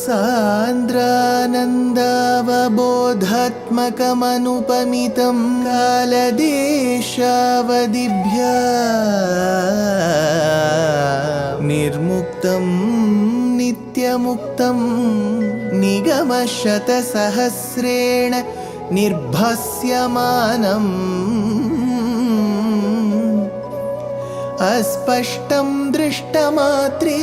सान्द्रानन्दावबोधात्मकमनुपमितं कालदेशावदिभ्या निर्मुक्तं नित्यमुक्तं निगमशतसहस्रेण निर्भास्यमानम् अस्पष्टं दृष्टमात्रे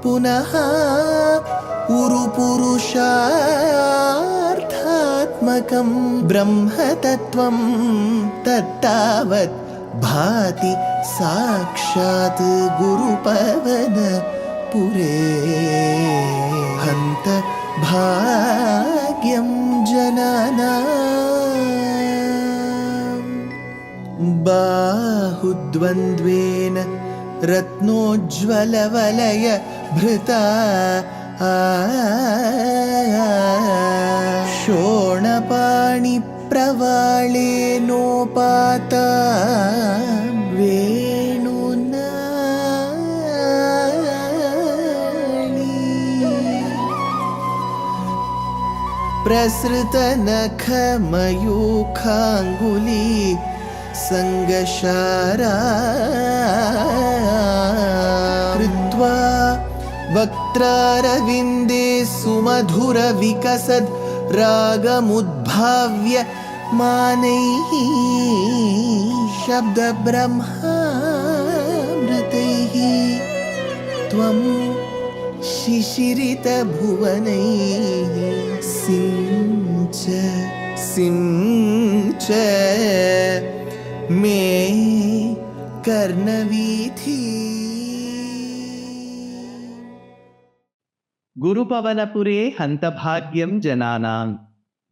पुनः उरुपुरुषार्थात्मकं ब्रह्मतत्त्वं तत्तावत् भाति साक्षात् गुरुपवनपुरे हन्त भाग्यं जनानाम् बाहुद्वन्द्वेन रत्नोज्ज्वलवलय भृता शोणपाणिप्रवाळेनोपाता वेणुनाळी प्रसृतनखमयूखाङ्गुली सङ्गशारा कृत्वा वक्त्रारविन्दे सुमधुरविकसद् रागमुद्भाव्य मानैः शब्दब्रह्मामृतैः त्वं शिशिरितभुवनैः सिञ्च मे कर्णवीथि. Guru Pavanapure Hantabhagyam Jananam.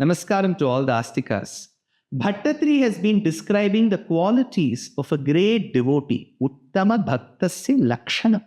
Namaskaram to all the Astikas. Bhaṭṭatiri has been describing the qualities of a great devotee, Uttama Bhaktasya Lakshanam.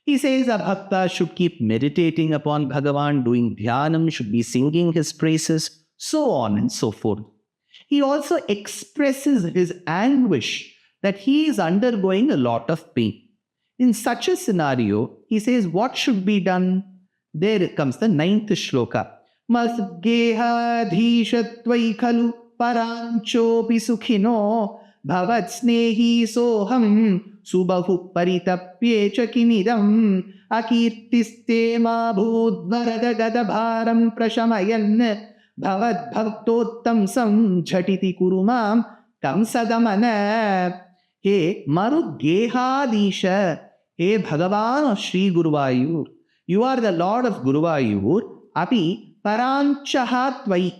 He says a Bhakta should keep meditating upon Bhagavan, doing dhyanam, should be singing his praises, so on and so forth. He also expresses his anguish that he is undergoing a lot of pain. In such a scenario, he says, what should be done? There comes the 9th shloka. Masgehadhishatvai khalu paranchopi sukhino bhavat snehi soham subahu paritapye chakimidam akirtiste ma bhudvarada gadabharam prashamayan bhavat bhaktottam sam jhatiti kurumam tam sadamana. He Marugehadisha, he Bhagavan of Sri Guruvayur, you are the Lord of Guruvayur, api paranchaha tvai.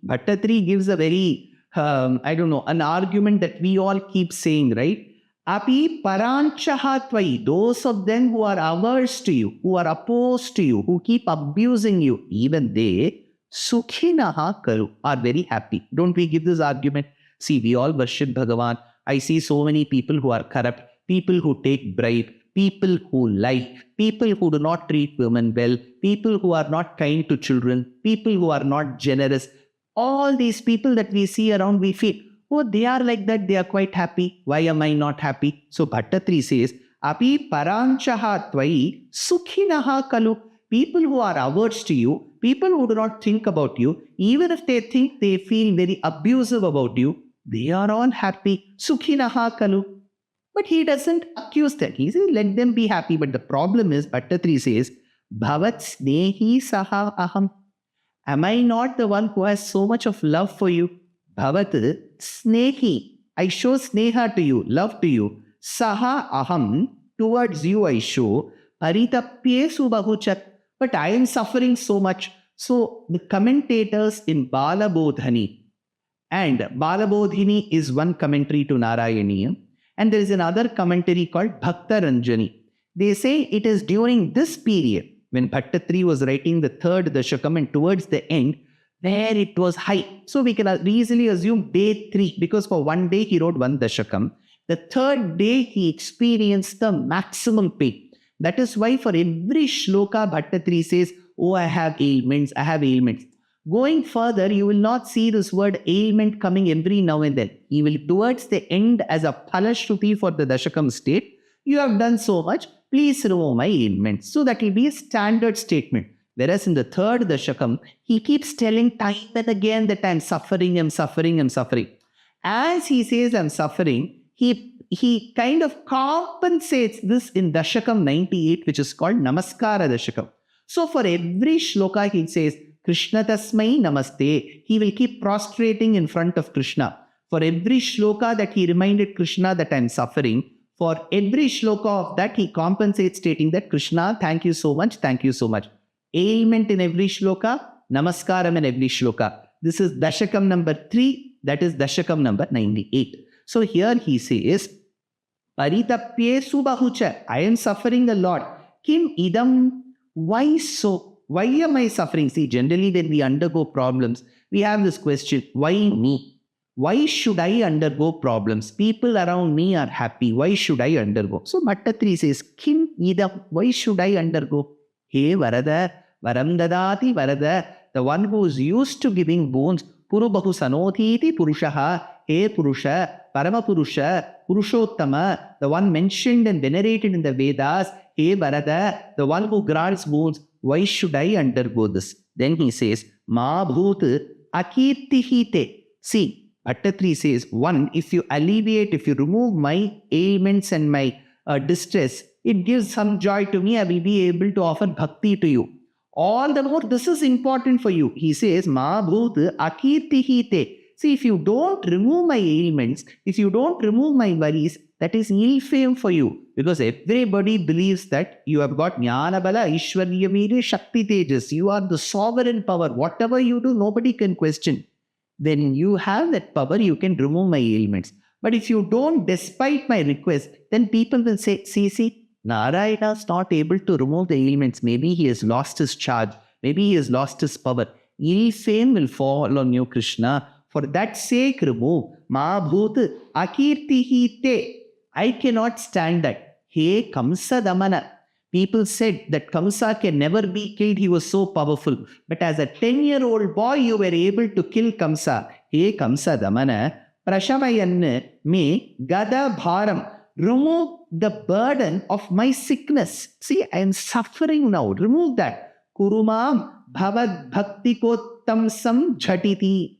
Bhaṭṭatiri gives a very, an argument that we all keep saying, right? Api paranchaha tvai, those of them who are averse to you, who are opposed to you, who keep abusing you, even they, sukhinaha karu, are very happy. Don't we give this argument? See, we all worship Bhagavan. I see so many people who are corrupt, people who take bribe, people who lie, people who do not treat women well, people who are not kind to children, people who are not generous. All these people that we see around, we feel, oh, they are like that, they are quite happy. Why am I not happy? So Bhaṭṭatiri says, api paranchaha tvai sukhinaha kalu. People who are averse to you, people who do not think about you, even if they think, they feel very abusive about you, they are all happy. Sukhinaha kalu. But he doesn't accuse them. He says, let them be happy. But the problem is, Bhaṭṭatiri says, Bhavat snehi saha aham. Am I not the one who has so much of love for you? Bhavat snehi. I show sneha to you, love to you. Saha aham. Towards you I show. Paritapye subahuchat. But I am suffering so much. So the commentators in Balabodhani, and Balabodhini is one commentary to Narayaneeyam, and there is another commentary called Bhaktaranjani. They say it is during this period when Bhaṭṭatiri was writing the 3rd Daśhakaṃ and towards the end where it was high. So we can easily assume day 3, because for one day he wrote 1 Daśhakaṃ. The 3rd day he experienced the maximum pain. That is why for every shloka Bhaṭṭatiri says, oh, I have ailments, I have ailments. Going further, you will not see this word ailment coming every now and then. You will towards the end as a phalashruti for the Daśhakaṃ state. You have done so much. please remove my ailment. So that will be a standard statement. Whereas in the third Daśhakaṃ, he keeps telling time and again that I'm suffering, I'm suffering, I'm suffering. As he says I'm suffering, he kind of compensates this in Daśhakaṃ 98, which is called Namaskara Daśhakaṃ. So for every shloka he says, Krishna tasmai namaste. He will keep prostrating in front of Krishna. For every shloka that he reminded Krishna that I am suffering, for every shloka of that he compensates stating that Krishna, thank you so much, thank you so much. Ailment in every shloka, namaskaram in every shloka. This is Daśhakaṃ number 3, that is Daśhakaṃ number 98. So here he says, Paritapye subahucha, I am suffering a lot. Kim idam, why so? Why am I suffering? See, generally when we undergo problems, we have this question, why me? Why should I undergo problems? People around me are happy. Why should I undergo? So Bhaṭṭatiri says, Kim idam, why should I undergo? Hey Varada, Varam dadati Varada, the one who is used to giving boons, Purubahu sanothiti Purushaha, Hey Purusha, Paramapurusha, Purushottama, the one mentioned and venerated in the Vedas, Hey Varada, the one who grants boons, why should I undergo this? Then he says, Ma bhut akirtihite. See, Bhaṭṭatiri says, one, if you alleviate, if you remove my ailments and my distress, it gives some joy to me. I will be able to offer bhakti to you. All the more, this is important for you. He says, Ma bhut akirtihite. See, if you don't remove my ailments, if you don't remove my worries, that is ill fame for you. Because everybody believes that you have got Jnana Bala, Aishwarya Veerya, Shakti Tejas. You are the sovereign power. Whatever you do, nobody can question. When you have that power, you can remove my ailments. But if you don't, despite my request, then people will say, see, Nārāyaṇa is not able to remove the ailments. Maybe he has lost his charge. Maybe he has lost his power. Ill fame will fall on you, Krishna. For that sake, remove. Ma bhut akirtihite. I cannot stand that. Hey Kamsa Damana. People said that Kamsa can never be killed. He was so powerful. But as a 10-year-old boy, you were able to kill Kamsa. Hey Kamsa Damana. Prashavayanna me gada bharam. Remove the burden of my sickness. See, I am suffering now. Remove that. Kurumam bhavad bhaktikottam sam jhatiti.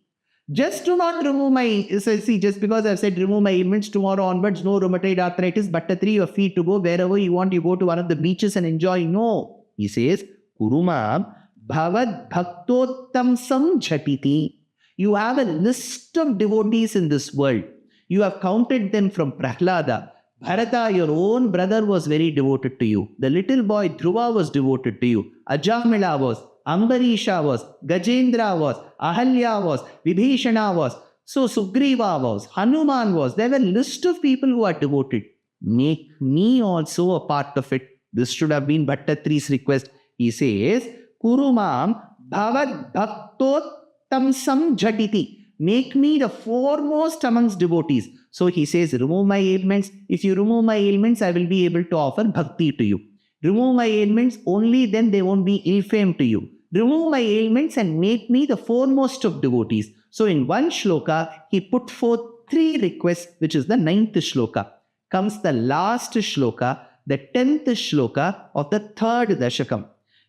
Just do not remove my, see, just because I've said remove my ailments, tomorrow onwards, no rheumatoid arthritis, Bhaṭṭatiri, you're free to go wherever you want. You go to one of the beaches and enjoy. No. He says, Kurumam bhavad bhaktottam sam jhatiti. You have a list of devotees in this world. You have counted them from Prahlada. Bharata, your own brother, was very devoted to you. The little boy Dhruva was devoted to you. Ajamila was. Ambarisha was, Gajendra was, Ahalya was, Vibhishana was, so Sugriva was, Hanuman was. There were a list of people who are devoted. Make me also a part of it. This should have been Bhaṭṭatiri's request. He says, Kurumam bhavad bhaktottam sam jhatiti. Make me the foremost amongst devotees. So he says, remove my ailments. If you remove my ailments, I will be able to offer bhakti to you. Remove my ailments, only then they won't be ill fame to you. Remove my ailments and make me the foremost of devotees. So in one shloka, he put forth 3 requests, which is the 9th shloka. Comes the last shloka, the 10th shloka of the 3rd Daśhakaṃ.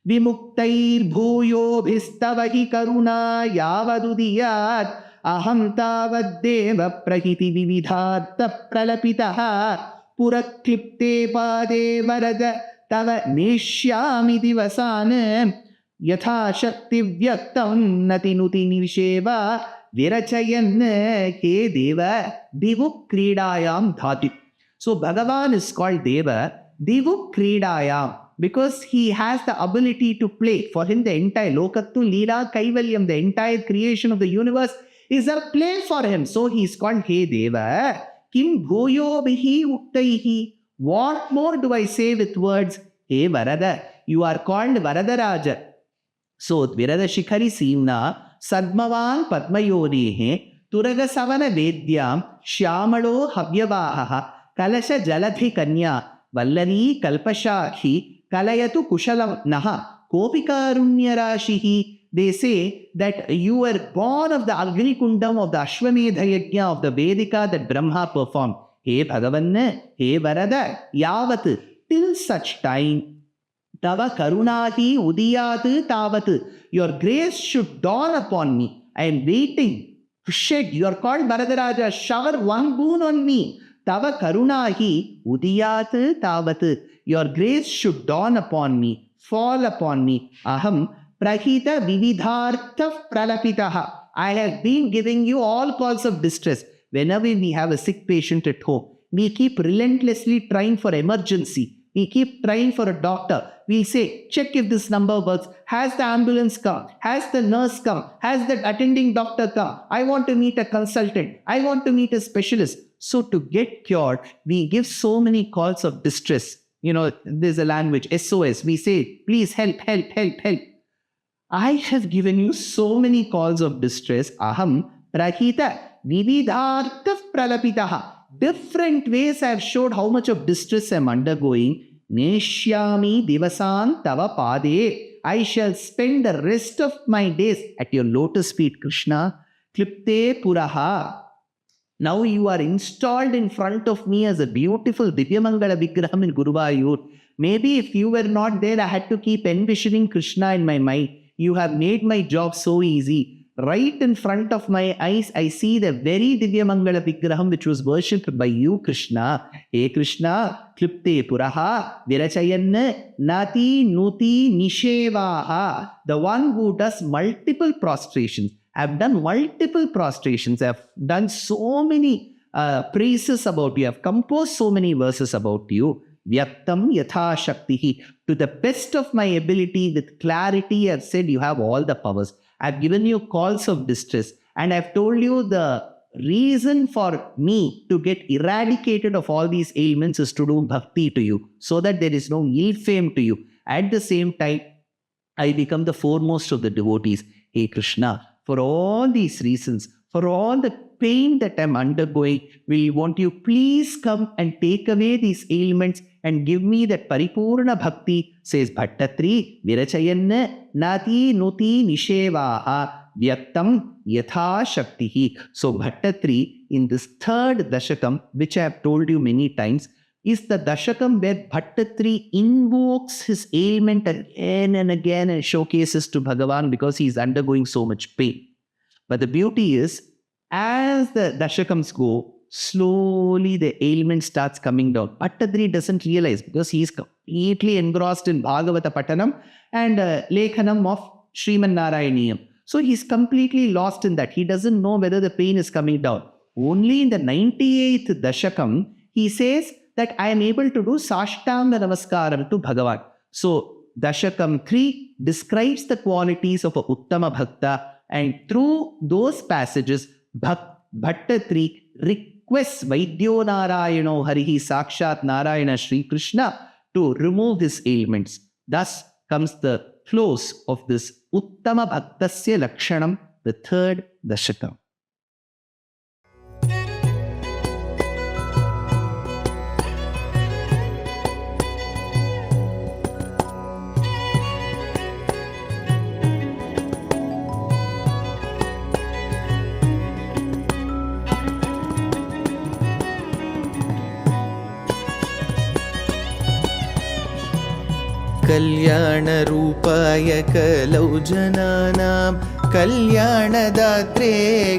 Vimuktair bhuyo bhistavahi karuna yavadudiyat aham tavaddeva prahiti vividhatta pralapitaha puraklipte pade varada tava neshyami divasan yatha shakti vyaktam natinuti nivisheva virachayan he deva divu kridayam dhati. So Bhagavan is called Deva, divu kridayam, because he has the ability to play. For him, the entire lokattu leela kaivalyam, the entire creation of the universe is a play for him. So he is called He Deva. Kim bhuyo bihi uktaihi. What more do I say with words? Hey Varada, you are called Varadaraja. So Virada Shikhari Simna Sadmavan Padmayonehe Turagasavana Vedyam Shyamalo Havyavaha Kalasha Jaladhi Kanya Vallari Kalpashakhi Kalayatu Kushalam Naha Kopikarunyarashihi. They say that you were born of the Agni Kundam of the Ashwamedha Yajna of the Vedika that Brahma performed. He Bhagavanna, he Varada, Yavat, till such time Tava karunahi udiyat tavat. Your grace should dawn upon me. I am waiting to shed. You are called Bharadaraja. Shower one boon on me. Tava karunahi udiyat tavat. Your grace should dawn upon me, fall upon me. Aham prahita vividhartha pralapitaha. I have been giving you all calls of distress. Whenever we have a sick patient at home, we keep relentlessly trying for emergency. We keep trying for a doctor. We say, check if this number works. Has the ambulance come? Has the nurse come? Has the attending doctor come? I want to meet a consultant. I want to meet a specialist. So to get cured, we give so many calls of distress. You know, there's a language, SOS. We say, please help, help, help, help. I have given you so many calls of distress. Aham prahita vividhartha pralapitaha. Different ways I have showed how much of distress I am undergoing. Neshyami divasan tava pade. I shall spend the rest of my days at your lotus feet, Krishna. Klipte puraha. Now you are installed in front of me as a beautiful Divyamangala Vigraham in Guruvayur. Maybe if you were not there, I had to keep envisioning Krishna in my mind. You have made my job so easy. Right in front of my eyes, I see the very Divyamangala Vigraham which was worshipped by you, Krishna. Hey Krishna, klipte puraha, virachayanna, nati nuti nishevaha. The one who does multiple prostrations. I have done multiple prostrations. I have done so many praises about you. I have composed so many verses about you. Vyaktam yatha shaktihi. To the best of my ability, with clarity, I have said you have all the powers. I have given you calls of distress, and I have told you the reason for me to get eradicated of all these ailments is to do bhakti to you, so that there is no ill fame to you. At the same time, I become the foremost of the devotees. Hey Krishna, for all these reasons, for all the pain that I am undergoing, won't you please come and take away these ailments and give me that paripurna bhakti, says Bhaṭṭatiri, virachayanna nati nuti nishevaha vyaktam yatha shaktihi. So Bhaṭṭatiri, in this third Daśhakaṃ, which I have told you many times, is the Daśhakaṃ where Bhaṭṭatiri invokes his ailment again and again and showcases to Bhagavan because he is undergoing so much pain. But the beauty is, as the Daśhakams go, slowly the ailment starts coming down. Bhaṭṭatiri doesn't realize because he is completely engrossed in Bhagavata Patanam and Lekhanam of Śrīman Narayaneeyam. So he's completely lost in that. He doesn't know whether the pain is coming down. Only in the 98th Daśhakam, he says that I am able to do Sashtanga Namaskaram to Bhagavan. So Daśhakam 3 describes the qualities of a Uttama Bhakta, and through those passages, Bhaṭṭatiri requests Vaidyo Narayano Harihi Sakshat Narayana Shri Krishna to remove his ailments. Thus comes the close of this Uttama Bhaktasya Lakshanam, the third Daśhakam. कल्याणरूपाय कलौ जनानां कल्याणदात्रे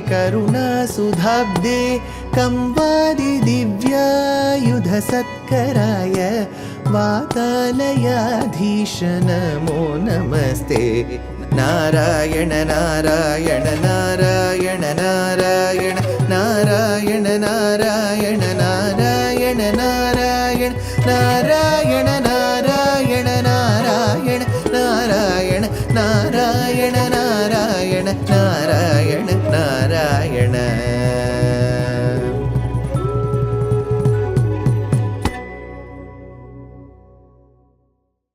करुणासुधाब्दे कंवादि दिव्यायुधसत्कराय वातालयाधीश नमो नमस्ते. नारायण नारायण नारायण नारायण नारायण नारायण नारायण नारायण नारायण नारायण नारायण नारायण नारायण नारायण नारायण नारायण.